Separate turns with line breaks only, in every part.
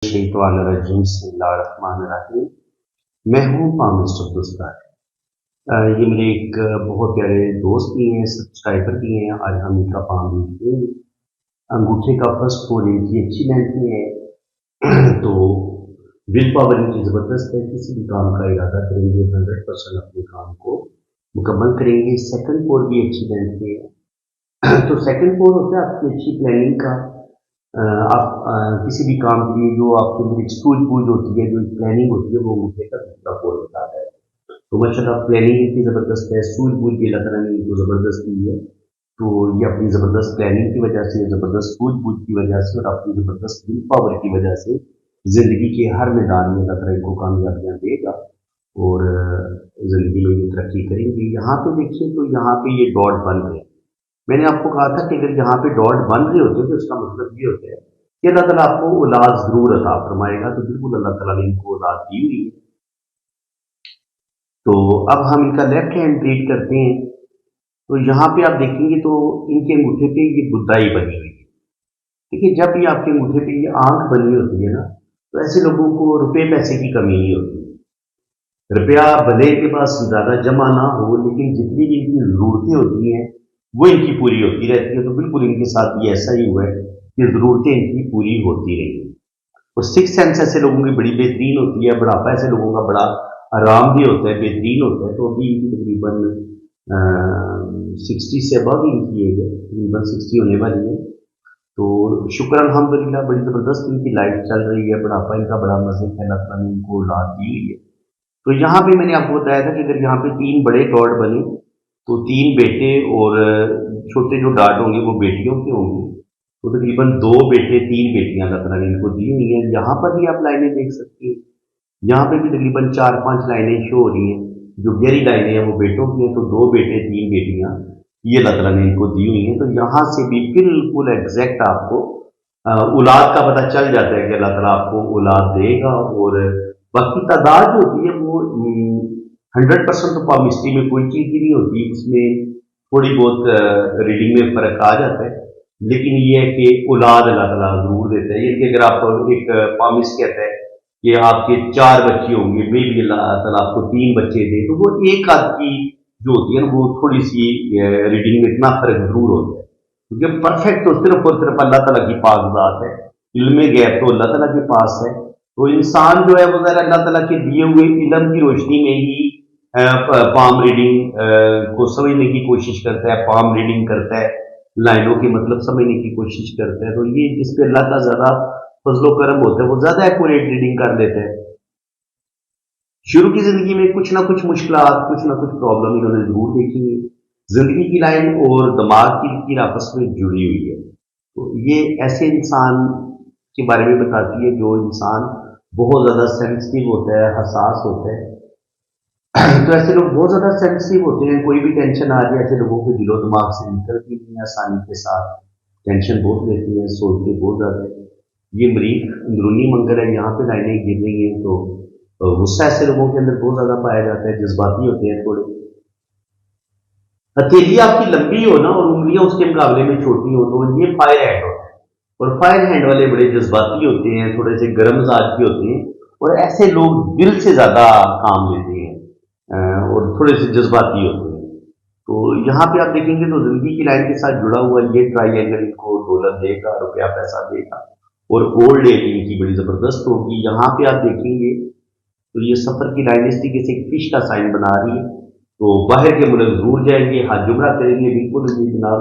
बिस्मिल्लाहिर्रहमानिर्रहीम। मैं हूँ पामिस्ट अब्दुल। ये मेरे एक बहुत प्यारे दोस्त भी हैं, सब्सक्राइबर भी हैं। आज हम इनका पाम देखते हैं। अंगूठे का फर्स्ट फोर इनकी अच्छी लेंथ में है। तो विल पावर इनकी ज़बरदस्त है। किसी भी काम का इरादा करेंगे 100% अपने काम को मुकम्मल करेंगे। सेकंड फोर भी अच्छी लेंथ में है। तो सेकंड फोर होता है आपकी अच्छी प्लानिंग का। आप किसी भी काम के लिए जो आपके अंदर एक सूझबूझ होती है, जो प्लानिंग होती है, वो अंगूठे का दूसरा फोर बताता है। तो माशाल्लाह प्लानिंग इतनी ज़बरदस्त है, सूझबूझ भी अल्लाह ताला ने इनको ज़बरदस्त दी है। तो ये अपनी ज़बरदस्त प्लानिंग की वजह से, ज़बरदस्त सूझबूझ की वजह से और अपनी ज़बरदस्त विल पावर की वजह से ज़िंदगी के हर मैदान में अल्लाह ताला इनको कामयाबियाँ देगा और ज़िंदगी में ये तरक्की करेंगे। यहाँ पे देखिए तो यहाँ पे ये डॉट बन गए। मैंने आपको कहा था कि अगर यहाँ पे डॉट बन रहे होते तो इसका मतलब ये होता है कि अल्लाह ताला आपको औलाद ज़रूर अता फरमाएगा। तो बिल्कुल अल्लाह ताला ने इनको औलाद दी हुई है। तो अब हम इनका लेफ्ट हैंड रीड करते हैं। तो यहाँ पे आप देखेंगे तो इनके अंगूठे पे ये बुदाई बनी हुई है। देखिए जब भी आपके अंगूठे पे ये आंख बनी होती है ना, तो ऐसे लोगों को रुपए पैसे की कमी नहीं होती। रुपया भले के पास ज़्यादा जमा ना हो, लेकिन जितनी भी इनकी ज़रूरतें होती हैं वो इनकी पूरी होती रहती है। तो बिल्कुल इनके साथ भी ऐसा ही हुआ है कि ज़रूरतें इनकी पूरी होती रही। और सिक्स सेंस ऐसे लोगों की बड़ी बेहतरीन होती है। बुढ़ापा ऐसे लोगों का बड़ा आराम भी होता है, बेहतरीन होता है। तो अभी इनकी तकरीबन 60 से अबव इनकी एज है, तकरीबन 60 होने वाली है। तो शुक्र अल्हम्दुलिल्लाह बड़ी ज़बरदस्त इनकी लाइफ चल रही है। बुढ़ापा इनका बड़ा मज़े का अल्लाह ताला ने इनको औलाद दी हुई है। तो यहाँ पे मैंने आपको बताया था कि अगर यहाँ पे 3 बड़े डॉट बने तो 3 बेटे और छोटे जो डॉट होंगे वो बेटियों के होंगे। तो तकरीबन 2 बेटे 3 बेटियां अल्लाह ताला ने इनको दी हुई हैं। यहाँ पर भी आप लाइनें देख सकते हैं। यहाँ पे भी तकरीबन 4-5 लाइनें शो हो रही हैं। जो गहरी लाइनें हैं वो बेटों की हैं। तो 2 बेटे 3 बेटियां ये अल्लाह ताला ने इनको दी हुई हैं। तो यहाँ से भी बिल्कुल एग्जैक्ट आपको औलाद का पता चल जाता है कि अल्लाह ताला आपको औलाद देगा। और बाकी तादाद जो होती है वो 100% तो पामिस्ट्री में कोई चीज़ ही नहीं होती। उसमें थोड़ी बहुत रीडिंग में फ़र्क आ जाता है। लेकिन ये है कि औलाद अल्लाह ताला ज़रूर देता है। ये कि अगर आप एक पामिस्ट कहता है कि आपके 4 बच्चे होंगे, मे भी अल्लाह ताला आपको 3 बच्चे दे, तो वो एक आध की जो होती है ना वो थोड़ी सी रीडिंग में इतना फ़र्क ज़रूर होता है। क्योंकि परफेक्ट तो सिर्फ और सिर्फ अल्लाह ताला की पाक ज़ात है। इल्म गैब तो अल्लाह ताला के पास है। तो इंसान जो है वो ज़रा अल्लाह ताला के दिए हुए इल्म की रोशनी में ही पाम रीडिंग को समझने की कोशिश करता है, पाम रीडिंग करता है, लाइनों के मतलब समझने की कोशिश करता है। तो ये जिस पे अल्लाह का ज़्यादा फजलो करम होता है वो ज़्यादा एक्यूरेट रीडिंग कर लेता है। शुरू की ज़िंदगी में कुछ ना कुछ मुश्किलात, कुछ ना कुछ प्रॉब्लम इन्होंने ज़रूर देखी है। ज़िंदगी की लाइन और दिमाग की लकीर आपस में जुड़ी हुई है। तो ये ऐसे इंसान के बारे में बताती है जो इंसान बहुत ज़्यादा सेंसिटिव होता है, हसास होता है। तो ऐसे लोग बहुत ज़्यादा सेंसिटिव होते हैं। कोई भी टेंशन आ जाए ऐसे लोगों के दिलो दिमाग से निकलती नहीं है आसानी के साथ। टेंशन बहुत लेती है, सोचते बहुत ज़्यादा है। ये मरीख अंदरूनी मंगर है। यहाँ पे लाइनें गिर रही हैं तो गुस्सा ऐसे लोगों के अंदर बहुत ज़्यादा पाया जाता है। जज्बाती होते हैं थोड़े। हथेली आपकी लंबी हो ना और उंगलियां उसके मुकाबले में छोटी हो तो ये फायर हैंड होता है। और फायर हैंड वाले बड़े जज्बाती होते हैं, थोड़े से गर्म मिजाज के होते हैं। और ऐसे लोग दिल से ज़्यादा काम लेते हैं और थोड़े से जज्बाती होते हैं। तो यहाँ पे आप देखेंगे तो जिंदगी की लाइन के साथ जुड़ा हुआ ये ट्राइएंगल इनको दौलत देगा, रुपया पैसा देगा और ओल्ड एज इनकी बड़ी जबरदस्त होगी। यहाँ पे आप देखेंगे तो ये सफर की लाइन इस तरीके से फिश का साइन बना रही है। तो बाहर के मुल्क जरूर जाएंगे, हज उम्रा करेंगे। बिल्कुल जी जनाब,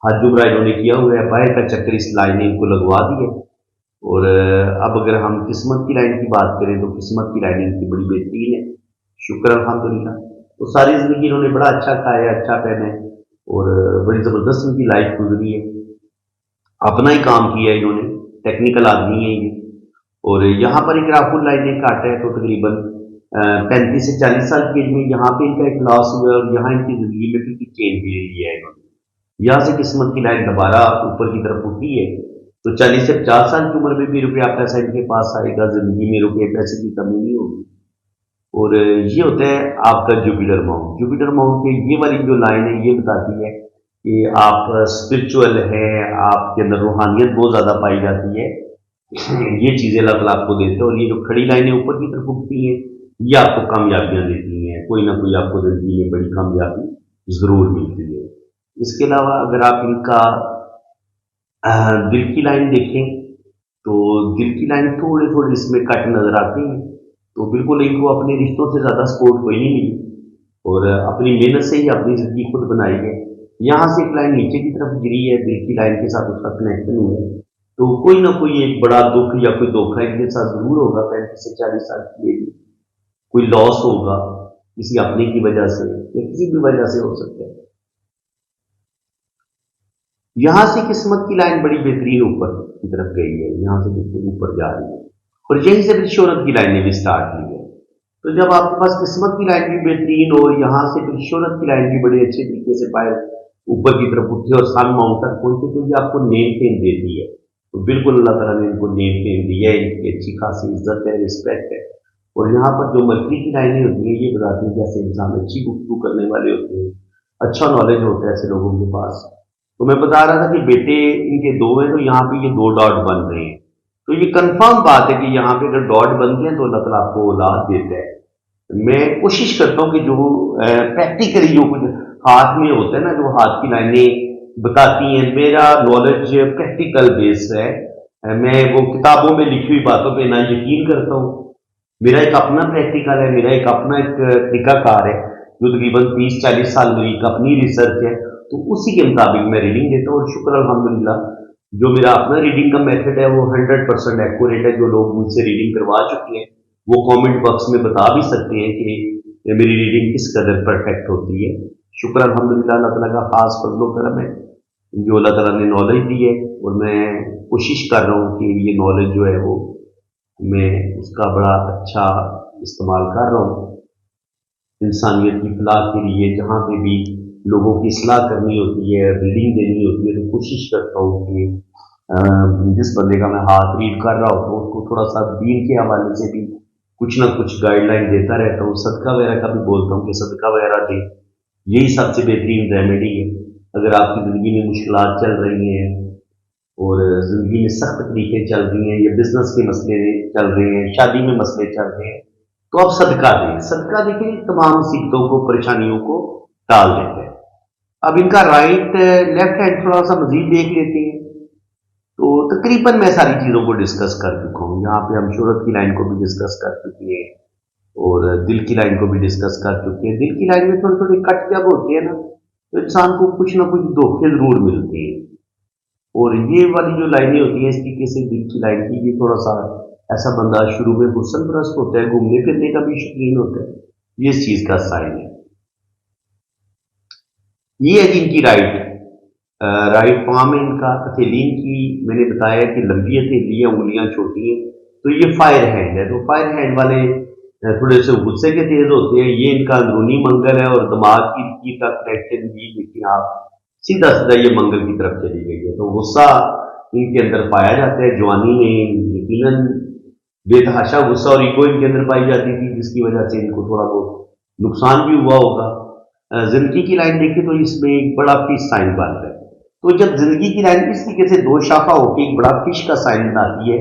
हज उम्रा इन्होंने किया हुआ है। बाहर का चक्कर इस लाइन ने इनको लगवा दिया। और अब अगर हम किस्मत की लाइन की बात करें तो किस्मत की लाइन इनकी बड़ी बेहतरीन है। शुक्र अल्हम्दुलिल्लाह। तो सारी ज़िंदगी इन्होंने बड़ा अच्छा खाया, अच्छा पहना है और बड़ी ज़बरदस्त इनकी लाइफ गुजरी है। अपना ही काम किया इन्होंने, टेक्निकल आदमी है ये। और यहाँ पर एक राहुल लाइनें काटा है तो तकरीबन 35 से 40 साल की एज में यहाँ पे इनका एक लॉस हुआ है और यहाँ इनकी ज़िंदगी में फिर चेंज भी ले लिया है इन्होंने। यहाँ से किस्मत की लाइन दोबारा ऊपर की तरफ उठी है। तो 40 से 50 साल की उम्र में भी रुपया पैसा इनके पास आएगा। ज़िंदगी में रुपये पैसे की कमी नहीं होगी। और ये होता है आपका जुपिटर माउंट। जुपिटर माउंट की ये वाली जो लाइन है ये बताती है कि आप स्पिरिचुअल हैं, आपके अंदर रूहानियत बहुत ज़्यादा पाई जाती है। ये चीज़ें अल्लाह ताला आपको देते हैं, और ये जो खड़ी लाइनें ऊपर की तरफ उठती हैं, ये आपको कामयाबियाँ देती हैं, कोई ना कोई आपको ज़िंदगी में बड़ी कामयाबी ज़रूर मिलती है। इसके अलावा अगर आप इनका दिल की लाइन देखें, तो दिल की लाइन थोड़े-थोड़े इसमें कट नज़र आते हैं, तो बिल्कुल इनको अपने रिश्तों से ज़्यादा सपोर्ट कोई नहीं मिली, और अपनी मेहनत से ही अपनी ज़िंदगी खुद बनाई है। यहाँ से एक लाइन नीचे की तरफ गिरी है, दिल की लाइन के साथ उसका कनेक्शन हुआ है, तो कोई ना कोई एक बड़ा दुःख या कोई धोखा इनके साथ ज़रूर होगा 35 से 40 साल की एज में। कोई लॉस होगा, किसी अपने की वजह से या किसी भी वजह से हो सकता है। यहाँ से किस्मत की लाइन बड़ी बेहतरीन ऊपर की तरफ गई है, यहाँ से बिल्कुल ऊपर जा रही है, और यहीं से फिर शोहरत की लाइनें भी स्टार्ट हुई है। तो जब आपके पास किस्मत की लाइन भी बेहतरीन हो, यहाँ से फिर शोहरत की लाइन भी बड़े अच्छे तरीके से पाए ऊपर की तरफ उठे और सन माउंट तक पहुंचे, तो ये आपको नेम फेम देती है। तो बिल्कुल अल्लाह ताला ने इनको नेम फेम दिया है, इनकी अच्छी खासी इज्जत है, रिस्पेक्ट है। और यहाँ पर जो मर्जी की लाइनें होती हैं, ये बताती हैं जैसे इंसान अच्छी गुफ्तगू करने वाले होते हैं, अच्छा नॉलेज होता है ऐसे लोगों के पास। तो मैं बता रहा था कि बेटे इनके दो हैं, तो यहाँ पे ये 2 डॉट बन रहे हैं। तो ये कंफर्म बात है कि यहाँ पे अगर डॉट बनते हैं तो अल्लाह ताला आपको औलाद देता है। मैं कोशिश करता हूँ कि जो प्रैक्टिकली जो कुछ हाथ में होता है ना, जो हाथ की लाइनें बताती हैं, मेरा नॉलेज प्रैक्टिकल बेस है। मैं वो किताबों में लिखी हुई बातों पे ना यकीन करता हूँ। मेरा एक अपना प्रैक्टिकल है, मेरा एक अपना एक तरीकाकार है, जो तकरीबन 30-40 साल मेरी एक अपनी रिसर्च है, तो उसी के मुताबिक मैं रीडिंग देता हूँ, और शुक्र अल्हम्दुलिल्लाह जो मेरा अपना रीडिंग का मेथड है वो 100% एक्यूरेट है। जो लोग मुझसे रीडिंग करवा चुके हैं वो कमेंट बॉक्स में बता भी सकते हैं कि मेरी रीडिंग किस कदर परफेक्ट होती है। शुक्र अल्हम्दुलिल्लाह अल्लाह ताला का खास फजलो करम है, जो अल्लाह ताला ने नॉलेज दी है, और मैं कोशिश कर रहा हूँ कि ये नॉलेज जो है वो मैं उसका बड़ा अच्छा इस्तेमाल कर रहा हूँ इंसानियत की फलाह के लिए। जहाँ पे भी लोगों की इस्लाह करनी होती है, रीडिंग देनी होती है, तो कोशिश करता हूँ कि जिस बंदे का मैं हाथ रीड कर रहा होता हूँ उसको थोड़ा सा दीन के हवाले से भी कुछ ना कुछ गाइडलाइन देता रहता हूँ। सदका वगैरह का भी बोलता हूँ कि सदका वगैरह दे, यही सबसे बेहतरीन रेमेडी है। अगर आपकी ज़िंदगी में मुश्किलात चल रही हैं, और ज़िंदगी में सख्त तकलीफें चल रही हैं, या बिजनेस के मसले चल रहे हैं, शादी में मसले चल रहे हैं, तो आप सदका दें। सदका देखिए तमाम मुसीबतों को, परेशानियों को टाल देता है। अब इनका राइट लेफ्ट हैंड थोड़ा सा मजीद देख लेते हैं, तो तकरीबन मैं सारी चीज़ों को डिस्कस कर चुका हूँ। यहाँ पे हम शोहरत की लाइन को भी डिस्कस कर चुके हैं, और दिल की लाइन को भी डिस्कस कर चुके हैं। दिल की लाइन में थोड़े थोड़े कट जब होते हैं ना, तो इंसान को कुछ ना कुछ धोखे जरूर मिलते हैं। और ये वाली जो लाइनें होती हैं इस तरीके से दिल की लाइन की, ये थोड़ा सा ऐसा बंदा शुरू में हुस्न परस्त होता है, घूमने फिरने का भी शौकीन होता है, ये इस चीज का साइन है। ये है जी इनकी राइट पाम है इनका। हथेली की मैंने बताया कि लंबी हथेली है, उंगलियां छोटी हैं, तो ये फायर हैंड है। तो फायर हैंड वाले थोड़े से गुस्से के तेज होते हैं। ये इनका अंदरूनी मंगल है, और दिमाग की लकीर का कनेक्शन भी देखिए आप, सीधा सीधा ये मंगल की तरफ चली गई है। तो गुस्सा इनके अंदर पाया जाता है। जवानी में यकीनन बेतहाशा गुस्सा और ईगो इनके अंदर पाई जाती थी, जिसकी वजह से इनको थोड़ा बहुत नुकसान भी हुआ होगा। जिंदगी की लाइन देखिए तो इसमें एक बड़ा फिश साइन बन रहा है। तो जब जिंदगी की लाइन इस तरीके से दो शाखा होकर एक बड़ा फिश का साइन बनाती है,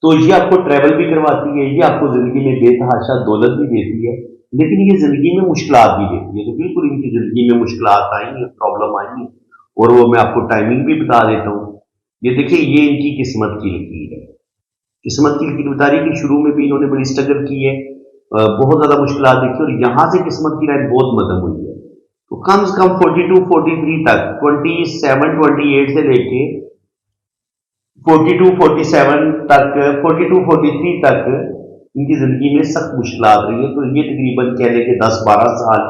तो ये आपको ट्रैवल भी करवाती है, ये आपको जिंदगी में बेतहाशा दौलत भी देती है, लेकिन ये जिंदगी में मुश्किलात भी देती है। तो बिल्कुल इनकी जिंदगी में मुश्किलात आई हैं, प्रॉब्लम आई हैं, और वो मैं आपको टाइमिंग भी बता देता हूँ। ये देखिए ये इनकी किस्मत की लकीर है। किस्मत की लकीर बता रही है कि शुरू में भी इन्होंने बड़ी स्ट्रगल की है, बहुत ज्यादा मुश्किलात देखी, और यहाँ से किस्मत की लाइन बहुत मध्यम हुई है। तो कम से कम 42-43 तक, 27-28 से लेके 42-47 तक, 42-43 तक इनकी जिंदगी में सख्त मुश्किलात रही है। तो ये तकरीबन कह लें कि 10-12 साल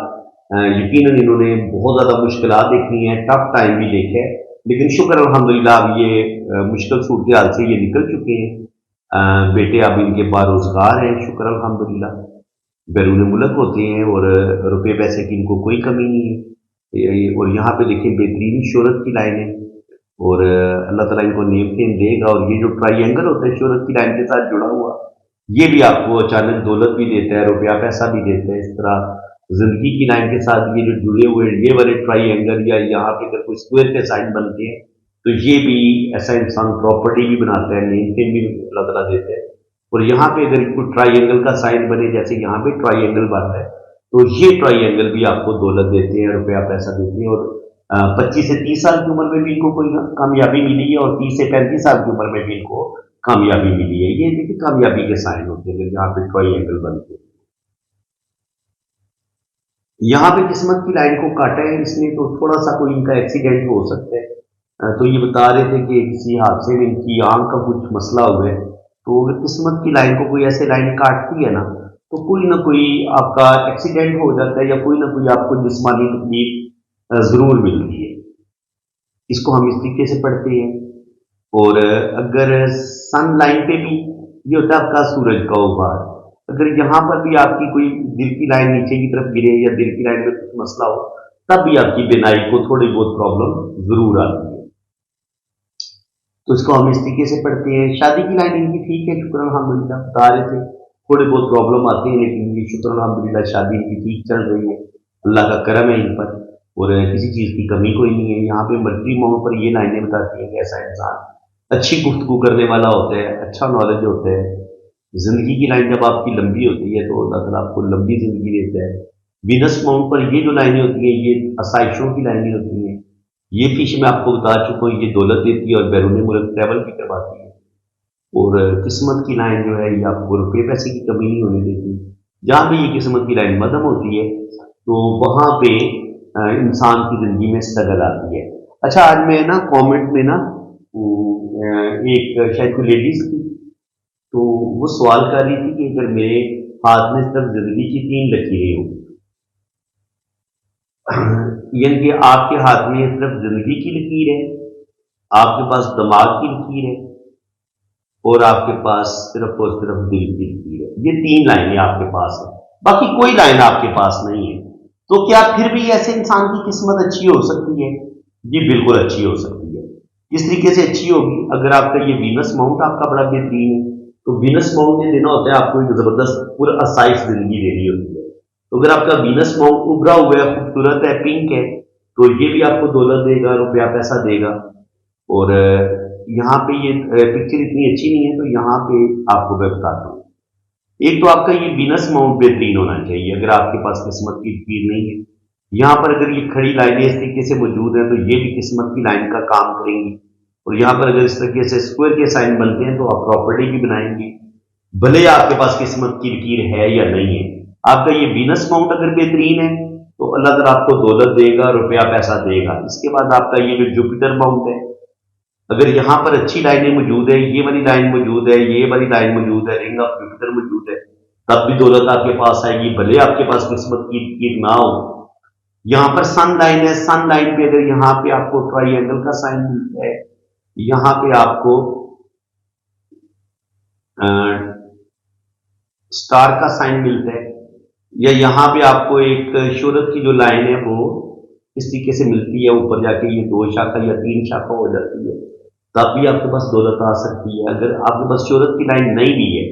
यकीनन इन्होंने बहुत ज्यादा मुश्किलात देखी हैं, टफ टाइम भी देखे है, लेकिन शुक्र अल्हम्दुलिल्लाह अब ये मुश्किल सूरत हाल से ये निकल चुके हैं। बेटे अब इनके बारोजगार हैं, शुक्र अल्हम्दुलिल्लाह, बैरून मुल्क होते हैं, और रुपए पैसे की इनको कोई कमी नहीं है। और यहाँ पे देखिए बेहतरीन शोहरत की लाइन है, और अल्लाह ताला इनको नेम फेम देगा। और ये जो ट्राइंगल होता है शोहरत की लाइन के साथ जुड़ा हुआ, ये भी आपको अचानक दौलत भी देता है, रुपया पैसा भी देता है। इस तरह जिंदगी की लाइन के साथ ये जो जुड़े हुए ये वाले ट्राइंगल, या यहाँ पे अगर कोई स्क्वायर के साइन बनते हैं, तो ये भी ऐसा इंसान प्रॉपर्टी भी बनाता है, नेम फेम भी अल्लाह ताला देता है। और यहाँ पे अगर कोई ट्राइंगल का साइन बने, जैसे यहाँ पे ट्राइंगल बन रहा है, तो ये ट्राइंगल भी आपको दौलत देते हैं, रुपया पैसा देते हैं। और 25 से 30 साल की उम्र में भी इनको कोई कामयाबी मिली है, और 30 से 35 साल की उम्र में भी इनको कामयाबी मिली है। ये देखिए कामयाबी के साइन होते हैं जहाँ पे ट्राइंगल बनते हैं। यहाँ पे किस्मत की लाइन को काटा है इसने, तो थोड़ा सा कोई इनका एक्सीडेंट हो सकता है। तो ये बता रहे थे कि किसी हादसे में इनकी आंख का कुछ मसला हुआ है। तो अगर किस्मत की लाइन को कोई ऐसे लाइन काटती है ना, तो कोई ना कोई आपका एक्सीडेंट हो जाता है, या कोई ना कोई आपको जिस्मानी तकलीफ जरूर मिलती है। इसको हम इस तरीके से पढ़ते हैं। और अगर सन लाइन पे भी ये होता है आपका सूरज का उभार, अगर यहाँ पर भी आपकी कोई दिल की लाइन नीचे की तरफ गिरे, या दिल की लाइन में कुछ मसला हो, तब भी आपकी बिनाई को थोड़ी बहुत प्रॉब्लम जरूर आती है। तो इसको हम इस तरीके से पढ़ते हैं। शादी की लाइन इनकी ठीक है, शुक्र अल्हम्दुलिल्लाह, बता रहे थे थोड़े बहुत प्रॉब्लम आते हैं, लेकिन ये शुक्र अल्हम्दुलिल्लाह शादी इनकी ठीक चल रही है, अल्लाह का करम है इन पर, और किसी चीज़ की कमी कोई नहीं है। यहाँ पे मर्जी मौके पर ये लाइनें बताती हैं कि ऐसा इंसान अच्छी गुफ्तगू करने वाला होता है, अच्छा नॉलेज होता है। जिंदगी की लाइन जब आपकी लंबी होती है तो अल्लाह ताला आपको लंबी जिंदगी देता है। वीनस माउंट पर ये जो लाइनें होती हैं, ये आसाइशों की लाइनें होती हैं। ये फिश मैं आपको बता चुका हूँ, ये दौलत देती है और बैरून मुल्क ट्रैवल भी करवाती है। और किस्मत की लाइन जो है, ये आपको रुपये पैसे की कमी नहीं होने देती। जहाँ भी ये किस्मत की लाइन मदम होती है, तो वहाँ पे इंसान की जिंदगी में स्ट्रगल आती है। अच्छा, आज मैं ना कमेंट में ना एक शायद कोई लेडीज थी, तो वो सवाल कर रही थी कि अगर मेरे हाथ में सिर्फ जिंदगी की 3 लकीरें हों, यानी कि आपके हाथ में सिर्फ जिंदगी की लकीर है, आपके पास दिमाग की लकीर है, और आपके पास सिर्फ और सिर्फ दिल की लकीर है। ये 3 लाइनें आपके पास है, बाकी कोई लाइन आपके पास नहीं है। तो क्या फिर भी ऐसे इंसान की किस्मत अच्छी हो सकती है? जी बिल्कुल अच्छी हो सकती है। किस तरीके से अच्छी होगी? अगर आपका ये वीनस माउंट आपका बड़ा बेहतरीन है, तो वीनस माउंट ने देना होता है आपको एक जबरदस्त पुरअसाइश जिंदगी देनी होती है। तो अगर आपका वीनस माउंट उभरा हुआ है, खूबसूरत है, पिंक है, तो ये भी आपको दौलत देगा, रुपया पैसा देगा। और यहाँ पे ये पिक्चर इतनी अच्छी नहीं है, तो यहाँ पे आपको मैं बताता हूँ। एक तो आपका ये वीनस माउंट बेहतरीन होना चाहिए। अगर आपके पास किस्मत की लकीर नहीं है, यहाँ पर अगर ये खड़ी लाइनें इस तरीके से मौजूद हैं, तो ये भी किस्मत की लाइन का काम करेंगी। और यहाँ पर अगर इस तरीके से स्क्वायर के साइन बनते हैं, तो आप प्रॉपर्टी भी बनाएंगे, भले आपके पास किस्मत की लकीर है या नहीं है। आपका ये वीनस माउंट अगर बेहतरीन है, तो अल्लाह ताला आपको दौलत देगा, रुपया पैसा देगा। इसके बाद आपका ये जो जुपिटर माउंट है, अगर यहाँ पर अच्छी लाइनें मौजूद है, ये वाली लाइन मौजूद है, ये वाली लाइन मौजूद है, रिंग ऑफ जुपिटर मौजूद है, तब भी दौलत आपके पास आएगी, भले आपके पास किस्मत की लकीर ना हो। यहाँ पर सन लाइन है, सन लाइन पे अगर यहाँ पे आपको ट्राइंगल का साइन मिलता है, यहाँ पे आपको स्टार का साइन मिलता है, या यहाँ पे आपको एक शोहरत की जो लाइन है वो इस तरीके से मिलती है, ऊपर जाके ये 2 शाखा या 3 शाखा हो जाती है, तब भी आपके पास दौलत आ सकती है। अगर आपके पास शोहरत की लाइन नहीं भी है,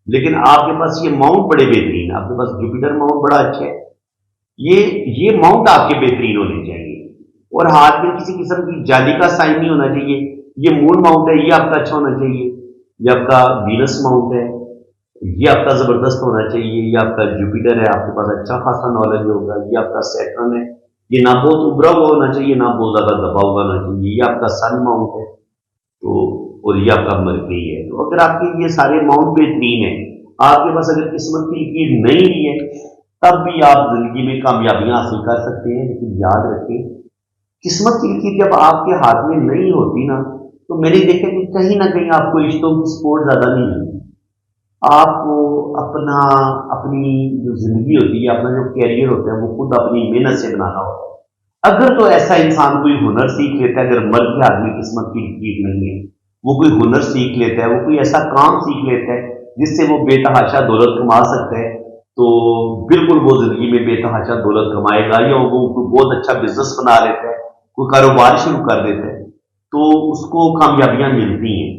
लेकिन आपके पास ये माउंट बड़े बेहतरीन, आपके पास जुपिटर माउंट बड़ा अच्छा है, ये माउंट आपके बेहतरीन होने चाहिए। और हाथ में किसी किस्म की जाली का साइन नहीं होना चाहिए। ये मून माउंट है, ये आपका अच्छा होना चाहिए। ये आपका वीनस माउंट है, ये आपका जबरदस्त होना चाहिए। ये आपका जुपिटर है, आपके पास अच्छा खासा नॉलेज होगा। ये आपका सैटर्न है, ये ना बहुत उभरा हुआ होना चाहिए, ना बहुत ज्यादा दबा हुआ होना चाहिए। ये आपका सन माउंट है, तो और ये आपका मरकरी है। तो अगर आपके ये सारे माउंट बेहतरीन है, आपके पास अगर किस्मत की लकीर नहीं भी है, तब भी आप जिंदगी में कामयाबियां हासिल कर सकते हैं। लेकिन याद रखें, किस्मत की लकीर जब आपके हाथ में नहीं होती ना, तो मैंने देखा कि कहीं ना कहीं आपको रिश्तों की सपोर्ट ज्यादा नहीं मिलती। आपको अपनी जो जिंदगी होती है, अपना जो कैरियर होता है, वो खुद अपनी मेहनत से बनाना होता है। अगर तो ऐसा इंसान कोई हुनर सीख लेता है, अगर मर्द के आदमी किस्मत की लकीर नहीं है, वो कोई हुनर सीख लेता है, वो कोई ऐसा काम सीख लेता है जिससे वो बेतहाशा दौलत कमा सकता है, तो बिल्कुल वो जिंदगी में बेतहाशा दौलत कमाएगा। या वो बहुत अच्छा बिजनेस बना लेता है, कोई कारोबार शुरू कर देता है, तो उसको कामयाबियां मिलती हैं।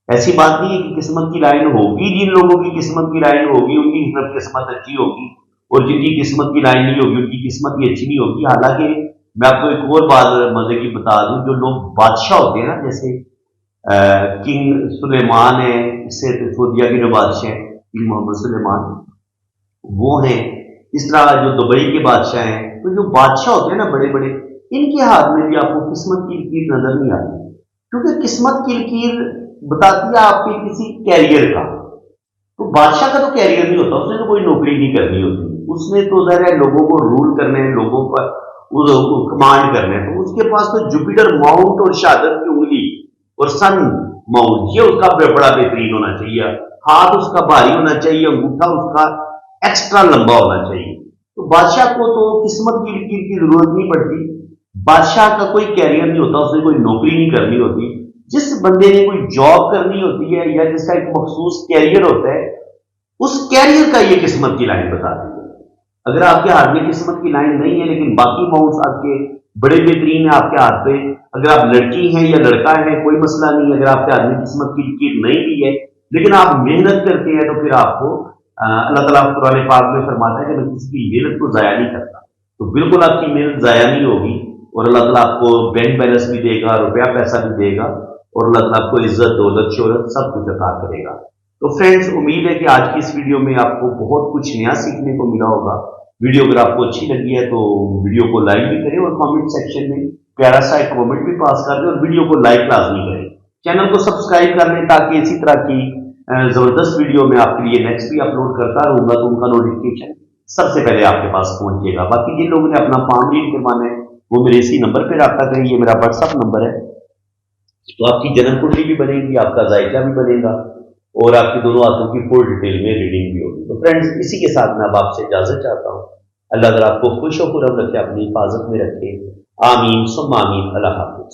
ऐसी बात नहीं है कि किस्मत की लाइन होगी, जिन लोगों की किस्मत की लाइन होगी उनकी सिर्फ किस्मत अच्छी होगी, और जिनकी किस्मत की लाइन नहीं होगी उनकी किस्मत भी अच्छी नहीं होगी। हालांकि मैं आपको एक और बात मजे की बता दूं, जो लोग बादशाह होते हैं ना, जैसे किंग सुलेमान है, इससे सऊदीया के जो बादशाह हैं किंग मोहम्मद सुलेमान, वो हैं। इस तरह जो दुबई के बादशाह हैं, तो जो बादशाह होते हैं ना बड़े बड़े, इनके हाथ में भी आपको किस्मत की लकीर नजर नहीं आती, क्योंकि किस्मत की लकीर बताती है आपके किसी कैरियर का। तो बादशाह का तो कैरियर नहीं होता, उसने तो कोई नौकरी नहीं करनी होती, उसने तो ज़ाहिर है लोगों को रूल करना है, लोगों पर कमांड करना है। तो उसके पास तो जुपिटर माउंट और शहादत की उंगली और सन माउंट, ये उसका बड़ा बेहतरीन होना चाहिए, हाथ उसका भारी होना चाहिए, अंगूठा उसका एक्स्ट्रा लंबा होना चाहिए। तो बादशाह को तो किस्मत की लकीर की जरूरत नहीं पड़ती, बादशाह का कोई कैरियर नहीं होता, उसने कोई नौकरी नहीं करनी होती। जिस बंदे ने कोई जॉब करनी होती है या जिसका एक मखसूस कैरियर होता है, उस कैरियर का ये किस्मत की लाइन बताती है। अगर आपके हाथ में किस्मत की लाइन नहीं है, लेकिन बाकी माउंट्स आपके बड़े बेहतरीन है आपके हाथ पे, अगर आप लड़की हैं या लड़का है कोई मसला नहीं, अगर आपके हाथ में किस्मत की लकीर नहीं भी है लेकिन आप मेहनत करते हैं, तो फिर आपको अल्लाह ताला कुरान पाक में फरमाता है कि मैं किसी की मेहनत को जाया नहीं करता। तो बिल्कुल आपकी मेहनत जाया नहीं होगी, और अल्लाह ताला आपको बैंक बैलेंस भी देगा, रुपया पैसा भी देगा, और अल्लाह ताला आपको इज्जत दौलत शोहरत सब कुछ अता करेगा। तो फ्रेंड्स, उम्मीद है कि आज की इस वीडियो में आपको बहुत कुछ नया सीखने को मिला होगा। वीडियो अगर आपको अच्छी लगी है तो वीडियो को लाइक भी करें, और कमेंट सेक्शन में प्यारा सा एक कमेंट भी पास कर दें, और वीडियो को लाइक लाजमी करें। चैनल को सब्सक्राइब कर लें ताकि इसी तरह की जबरदस्त वीडियो में आपके लिए नेक्स्ट भी अपलोड करता रहूंगा, तो उनका नोटिफिकेशन सबसे पहले आपके पास पहुंचेगा। बाकी जिन लोगों ने अपना फॉर्म रीड करवाना है वो मेरे इसी नंबर पर रब्ता करें, ये मेरा व्हाट्सअप नंबर है। तो आपकी जन्म कुंडली भी बनेगी, आपका जायका भी बनेगा, और आपकी दोनों हाथों की फुल डिटेल में रीडिंग भी होगी। तो फ्रेंड्स, इसी के साथ मैं अब आपसे इजाजत चाहता हूँ। अल्लाह ताला आपको खुश और खुरम रखे, अपनी हिफाजत में रखे। आमीन सुम्मा आमीन। अल्लाह हाफिज।